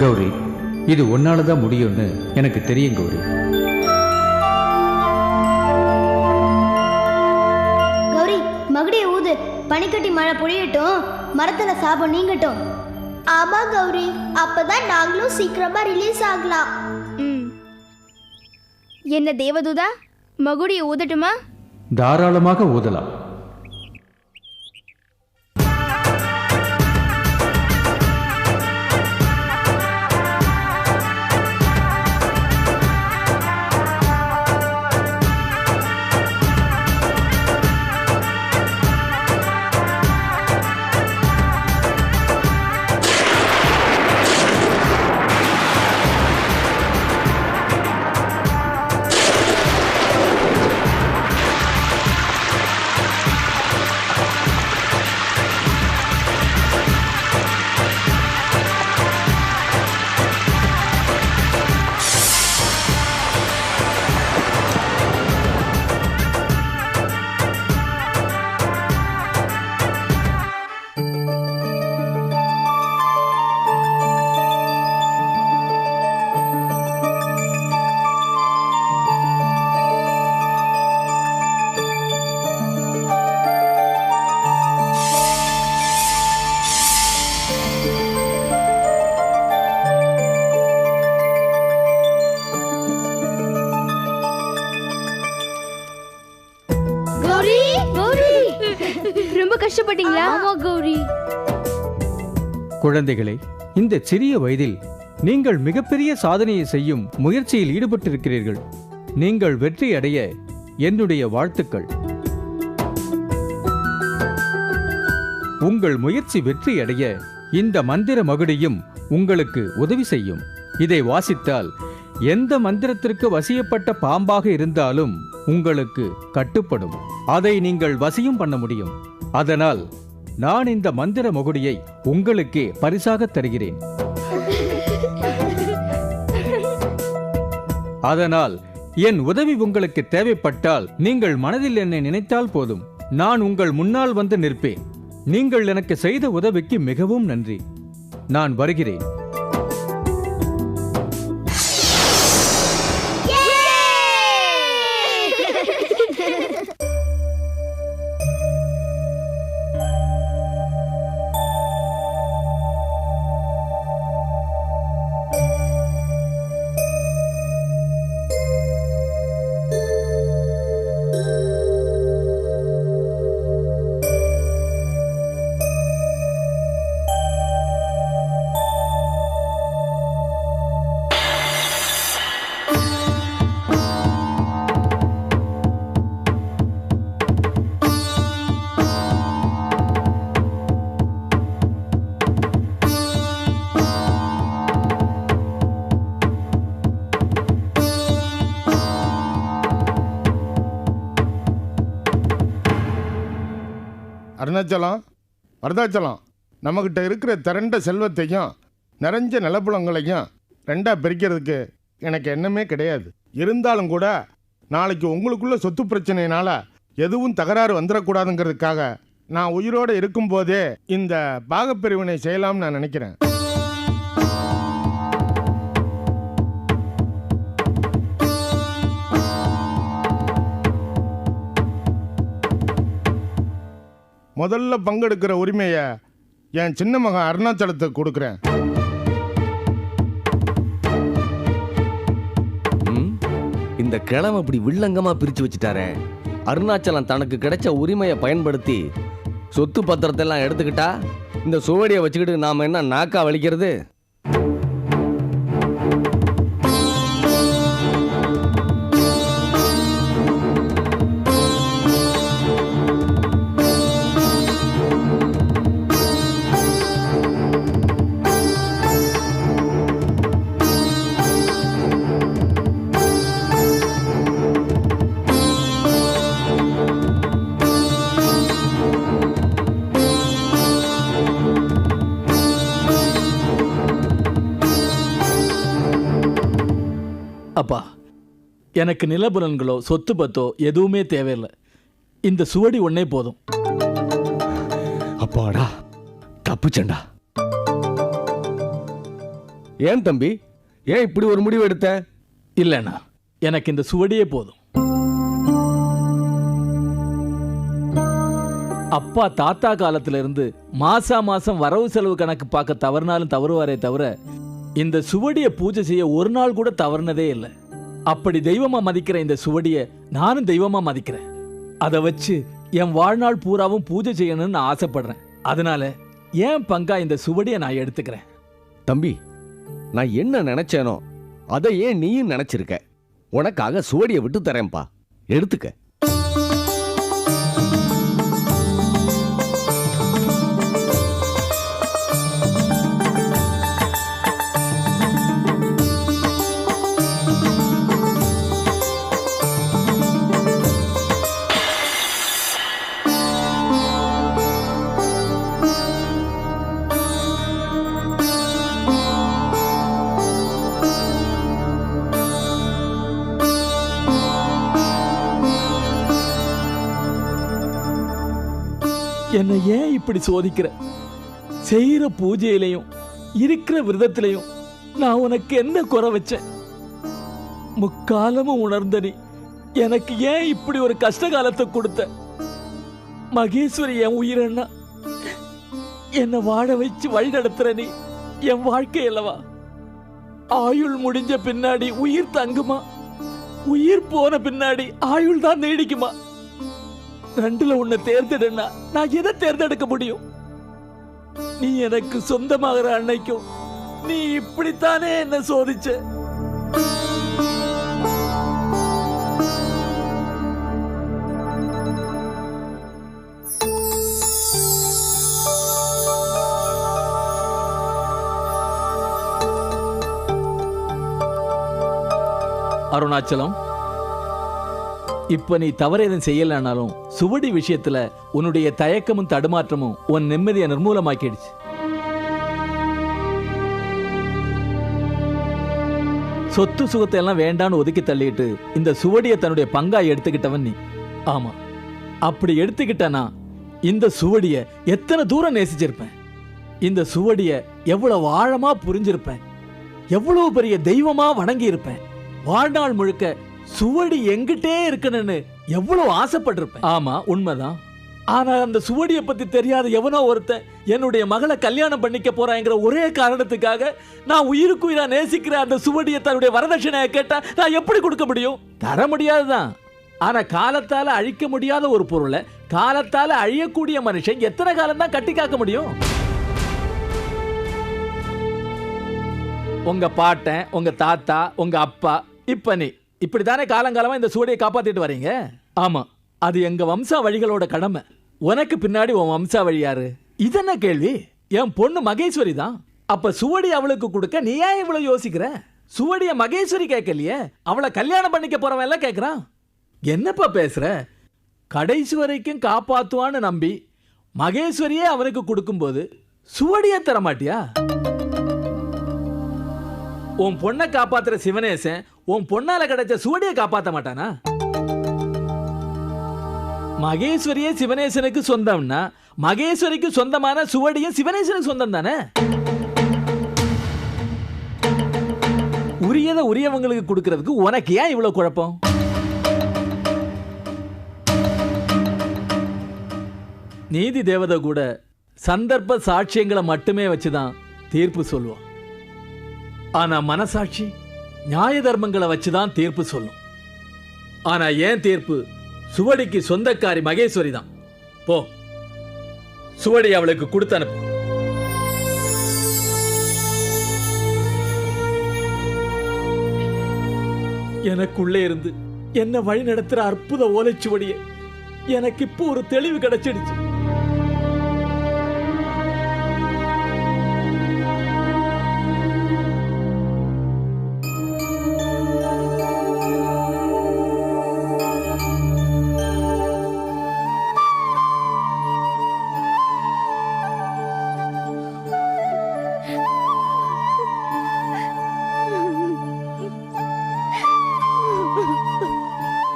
கௌரி, இது ஒன்னாலதான் முடியும்னு எனக்கு தெரியும் கௌரி. கௌரி, மகுடியை ஊது, பனிக்கட்டி மழை பொழியட்டும், மரத்துல சாபம் நீங்கட்டும். ஆமா கௌரி, அப்பதான் நாங்களும் சீக்கிரமா ரிலீஸ் ஆகலாம். என்ன தேவதூதா, மகுடியை ஊதட்டுமா? தாராளமாக ஊதலாம். ரொம்ப கஷ்டப்பட்டீங்களா? ஆமா கௌரி. குழந்தைகளே, இந்த சிறிய வயதில் நீங்கள் மிகப்பெரிய சாதனையை செய்யும் முயற்சியில் ஈடுபட்டிருக்கிறீர்கள். நீங்கள் வெற்றி அடைய என்னுடைய வாழ்த்துக்கள். உங்கள் முயற்சி வெற்றி அடைய இந்த மந்திர மகுடியும் உங்களுக்கு உதவி செய்யும். இதை வாசித்தால் எந்த மந்திரத்திற்கு வசியப்பட்ட பாம்பாக இருந்தாலும் உங்களுக்கு கட்டுப்படும். அதை நீங்கள் வசியம் பண்ண முடியும். அதனால் நான் இந்த மந்திர மகுடியை உங்களுக்கே பரிசாக தருகிறேன். அதனால் என் உதவி உங்களுக்கு தேவைப்பட்டால் நீங்கள் மனதில் என்னை நினைத்தால் போதும். நான் உங்கள் முன்னால் வந்து நிற்பேன். நீங்கள் எனக்கு செய்த உதவிக்கு மிகவும் நன்றி. நான் வருகிறேன். அருணாச்சலம், வரதாச்சலம், நம்மக்கிட்ட இருக்கிற திரண்ட செல்வத்தையும் நிறைஞ்ச நிலப்புலங்களையும் ரெண்டாக பிரிக்கிறதுக்கு எனக்கு எண்ணமே கிடையாது. இருந்தாலும் கூட நாளைக்கு உங்களுக்குள்ள சொத்து பிரச்சனையினால எதுவும் தகராறு வந்துடக்கூடாதுங்கிறதுக்காக நான் உயிரோடு இருக்கும்போதே இந்த பாகப்பிரிவினை செய்யலாம்னு நான் நினைக்கிறேன். முதல்ல பங்கெடுக்கிற உரிமையை என் சின்ன மகன் அருணாச்சலத்துக்கு கொடுக்குறேன். இந்த கிழமை இப்படி வில்லங்கமா பிரிச்சு வச்சுட்டாரே. அருணாச்சலம் தனக்கு கிடைச்ச உரிமையை பயன்படுத்தி சொத்து பத்திரத்தை எல்லாம் எடுத்துக்கிட்டா இந்த சுவடியை வச்சுக்கிட்டு நாம என்ன நாக்கா வலிக்கிறது? அப்பா, எனக்கு நிலபுலன்களோ சொத்து பத்தோ எதுவுமே தேவையில்லை. இந்த சுவடி ஒன்னே போதும். அப்பாடா, தப்புச்சண்டா. ஏன் தம்பி, ஏன் இப்படி ஒரு முடிவு எடுத்த? இல்லைண்ணா, எனக்கு இந்த சுவடியே போதும். அப்பா தாத்தா காலத்துல இருந்து மாசம் வரவு செலவு கணக்கு பார்க்க தவறுனாலும் தவறுவாரே தவிர இந்த சுவடியை பூஜை செய்ய ஒரு நாள் கூட தவறுனதே இல்லை. அப்படி தெய்வமா மதிக்கிற இந்த சுவடியை நானும் தெய்வமா மதிக்கிறேன். அதை வச்சு என் வாழ்நாள் பூராவும் பூஜை செய்யணும்னு நான் ஆசைப்படுறேன். அதனால ஏன் பங்கா இந்த சுவடியை நான் எடுத்துக்கிறேன். தம்பி, நான் என்ன நினைச்சேனோ அதை ஏன் நீயும் நினைச்சிருக்க? உனக்காக சுவடியை விட்டு தரேன்பா, எடுத்துக்க. என்னை ஏன் இப்படி சோதிக்கிற? செய்யற பூஜையிலையும் இருக்கிற விரதத்திலையும் நான் உனக்கு என்ன குறை வச்சேன்? முக்காலமும் உணர்ந்த நீ எனக்கு ஏன் இப்படி ஒரு கஷ்ட காலத்தை கொடுத்த? மகேஸ்வரி என் உயிரண்ணா, என்னை வாழ வச்சு வழி நடத்துற நீ என் வாழ்க்கை அல்லவா? ஆயுள் முடிஞ்ச பின்னாடி உயிர் தங்குமா? உயிர் போன பின்னாடி ஆயுள் தான் நீடிக்குமா? ரெண்டுல உன்னை தேர்ந்தெடுனா நான் எதை தேர்ந்தெடுக்க முடியும்? நீ எனக்கு சொந்தமாகிற அன்னைக்கும் நீ இப்படித்தானே என்ன சோதிச்ச. அருணாச்சலம், இப்ப நீ தவறு எதுவும் செய்யலனாலும் சுவடி விஷயத்துல உன்னுடைய தயக்கமும் தடுமாற்றமும் உன் நிம்மதியை நிர்மூலமாக்கிடுச்சு. சொத்து சுகத்தை எல்லாம் வேண்டான்னு ஒதுக்கி தள்ளிட்டு இந்த சுவடியை தன்னுடைய பங்காய் எடுத்துக்கிட்டவன் நீ. ஆமா, அப்படி எடுத்துக்கிட்டனா இந்த சுவடியை எத்தனை தூரம் நேசிச்சிருப்பேன். இந்த சுவடியை எவ்வளவு ஆழமா புரிஞ்சிருப்பேன். எவ்வளவு பெரிய தெய்வமா வணங்கி இருப்பேன். வாழ்நாள் முழுக்க சுவடி எங்கிட்டே இருக்கணும்னு எவ்வளவு ஆசைப்பட்டிருப்பேன். ஆமா, உண்மைதான். ஆனா அந்த சுவடியை பத்தி தெரியாத எவனோ ஒருத்தன் என்னுடைய மகளை கல்யாணம் பண்ணிக்க போறாங்கிற ஒரே காரணத்துக்காக நான் உயிருக்குயிரா நேசிக்கிற அந்த சுவடியை தன்னுடைய வரதட்சணையை கேட்டா நான் எப்படி கொடுக்க முடியும்? தர முடியாதுதான். ஆனா காலத்தால அழிக்க முடியாத ஒரு பொருளை காலத்தால அழியக்கூடிய மனுஷன் எத்தனை காலம் தான் கட்டி காக்க முடியும்? உங்க பாட்டன், உங்க தாத்தா, உங்க அப்பா, இப்ப நீ இப்படித்தானே காலங்காலமா இந்த சுவடியை காப்பாத்திட்டு வரீங்க. ஆமா, அது எங்க வம்சா வழிகளோட கடமை. உனக்கு பின்னாடி உன் வம்சா வழி யாரு? இதென்ன கேள்வி? என் பொண்ணு மகேஸ்வரி தான். அப்ப சுவடி அவளுக்கு கொடுக்க நீ ஏன் இவ்வளவு யோசிக்கிற? சுவடிய மகேஸ்வரி கேட்கலையே, அவளை கல்யாணம் பண்ணிக்க போறவன் எல்லாம் கேட்கறான். என்னப்பா பேசுற? கடைசி வரைக்கும் காப்பாத்துவான்னு நம்பி மகேஸ்வரியே அவனுக்கு கொடுக்கும்போது சுவடியே தர மாட்டியா? உன் பொண்ணை காப்பாத்துற சிவனேசன் உன் பொண்ணால கிடைச்ச சுவடியை காப்பாத்த மாட்டானா? மகேஸ்வரியே சிவனேசனுக்கு சொந்தம்னா மகேஸ்வரிக்கு சொந்தமான சுவடியும் சிவனேசனுக்கு சொந்தம் தானே? உரியதை உரியவங்களுக்கு கொடுக்கறதுக்கு உனக்கு ஏன் இவ்வளவு குழப்பம்? நீதி தேவதை கூட சந்தர்ப்ப சாட்சியங்களை மட்டுமே வச்சுதான் தீர்ப்பு சொல்லுவோம். ஆனா மனசாட்சி நியாய தர்மங்களை வச்சுதான் தீர்ப்பு சொல்லும். ஆனா ஏன் தீர்ப்பு சுவடிக்கு சொந்தக்காரி மகேஸ்வரி தான். போ, சுவடி அவளுக்கு கொடுத்து அனுப்பு. எனக்குள்ளே இருந்து என்ன வழி நடத்துற அற்புத ஓலைச்சுவடியே எனக்கு இப்போ ஒரு தெளிவு கிடைச்சிடுச்சு.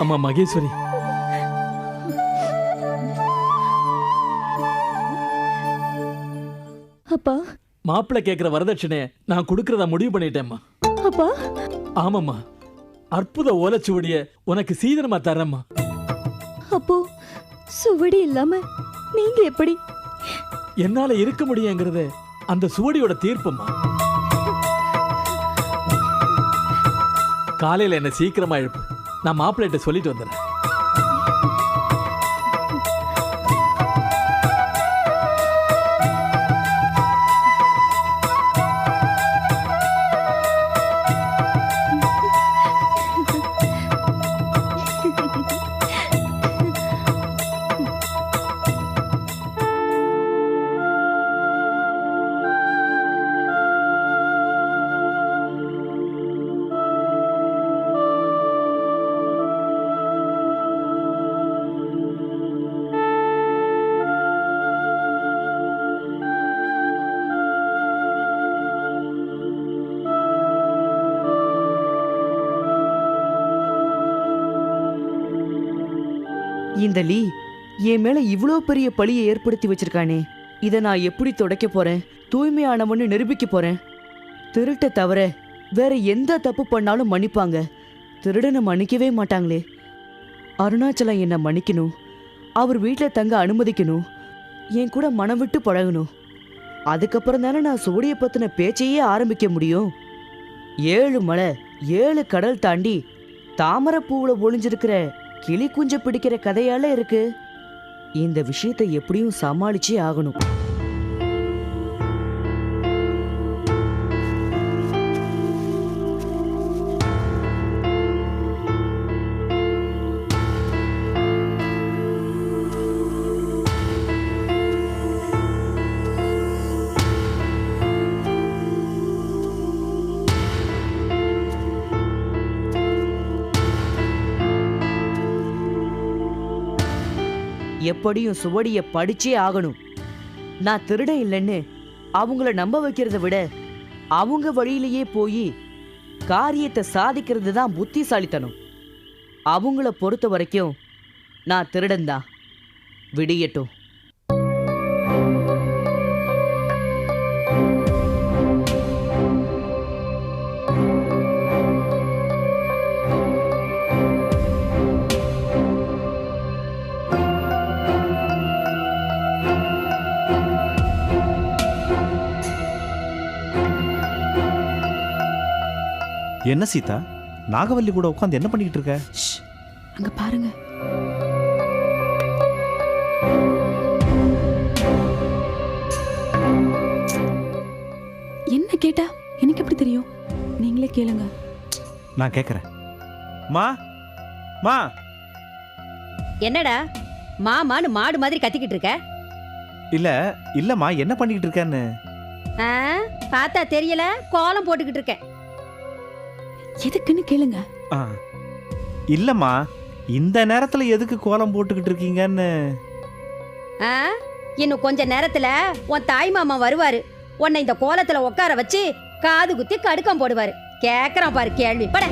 அம்மா மகேஸ்வரி, அப்பா, மாப்பிள்ளை கேட்கிற வரதட்சணையை நான் கொடுக்கறதா முடிவு பண்ணிட்டேம்மா. அப்பா, ஆமாம்மா, அற்புத ஓலைச்சுவடிய உனக்கு சீதனமா தரேம்மா. அப்போ சுவடி இல்லாம நீங்க எப்படி? என்னால இருக்க முடியுங்கிறது அந்த சுவடியோட தீர்ப்புமா. காலையில என்ன சீக்கிரமா எழுப்பு, நான் மாப்பிள்ளைகிட்ட சொல்லிட்டு வந்துடுறேன். இந்த லீ என் மேல இவ்வளோ பெரிய பழியை ஏற்படுத்தி வச்சிருக்கானே, இதை நான் எப்படி துடைக்க போறேன்? தூய்மையானவன்னு நிரூபிக்க போறேன். திருட்ட தவிர வேற எந்த தப்பு பண்ணாலும் மன்னிப்பாங்க, திருடனை மன்னிக்கவே மாட்டாங்களே. அருணாச்சலம் என்னை மன்னிக்கணும், அவர் வீட்டில் தங்க அனுமதிக்கணும், என் கூட மனம் விட்டு பழகணும். அதுக்கப்புறம் தானே நான் சுவடியை பத்தின பேச்சையே ஆரம்பிக்க முடியும். 7 மலை 7 கடல் தாண்டி தாமரைப்பூவில் ஒளிஞ்சிருக்கிற கிளி குஞ்ச பிடிக்கிற கதையால இருக்கு. இந்த விஷயத்தை எப்படியும் சமாளிச்சே ஆகணும். எப்படியும் சுவடியை படிச்சே ஆகணும். நான் திருட இல்லைன்னு அவங்கள நம்ப வைக்கிறத விட அவங்க வழியிலேயே போய் காரியத்தை சாதிக்கிறது தான் புத்திசாலித்தனம். அவங்கள பொறுத்த வரைக்கும் நான் திருடன் தான். விடியட்டும். என்ன சீதா, நாகவல்லி கூட உட்காந்து என்ன பண்ணிக்கிட்டு இருக்க? அங்க பாருங்க. என்ன கேட்டா எனக்கு எப்படி தெரியும்? நீங்களே கேளுங்க. நான் கேட்கறேன். மா மா. என்னடா மாமான்னு மாடு மாதிரி கத்திக்கிட்டு இருக்க? இல்லம்மா, என்ன பண்ணிக்கிட்டு இருக்கேன்னு பார்த்தா தெரியல, கோலம் போட்டுக்கிட்டு இருக்கேன். எதுக்குன்னு கேளுங்க. இல்லம்மா, இந்த நேரத்துல எதுக்கு கோலம் போட்டுக்கிட்டு இருக்கீங்கன்னு. இன்னும் கொஞ்ச நேரத்துல உன் தாய் மாமா வருவாரு, உன்னை இந்த கோலத்துல உட்கார வச்சு காது குத்தி கடுக்கம் போடுவாரு. கேக்குறான் பாரு கேள்வி பட.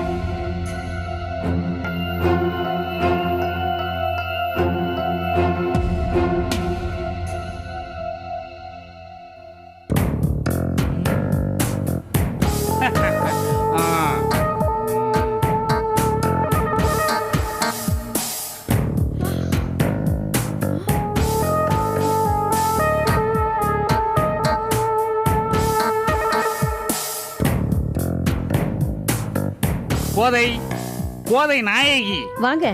கோதை கோதை நாயகி வாங்க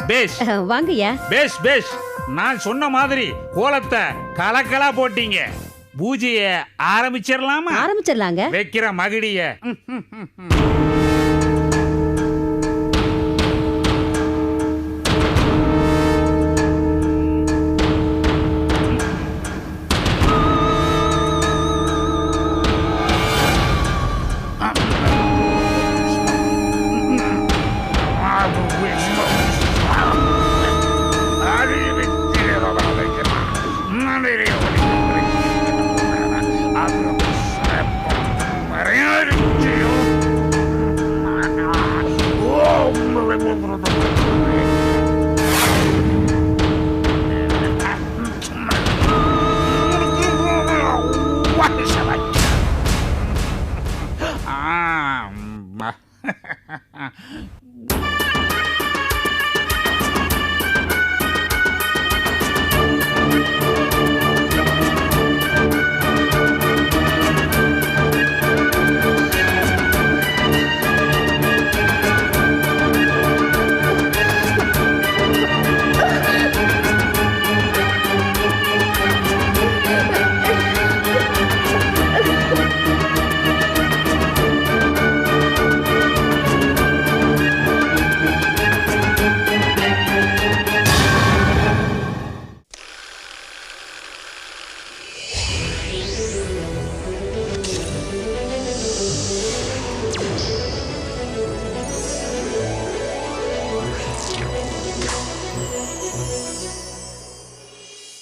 பேஷ் வாங்கய்யா. பேஷ் பேஷ். நான் சொன்ன மாதிரி கோலத்தை கலக்கலா போட்டீங்க. பூஜைய ஆரம்பிச்சிடலாமா? ஆரம்பிச்சிடலாங்க. வைக்கிற மகிடிய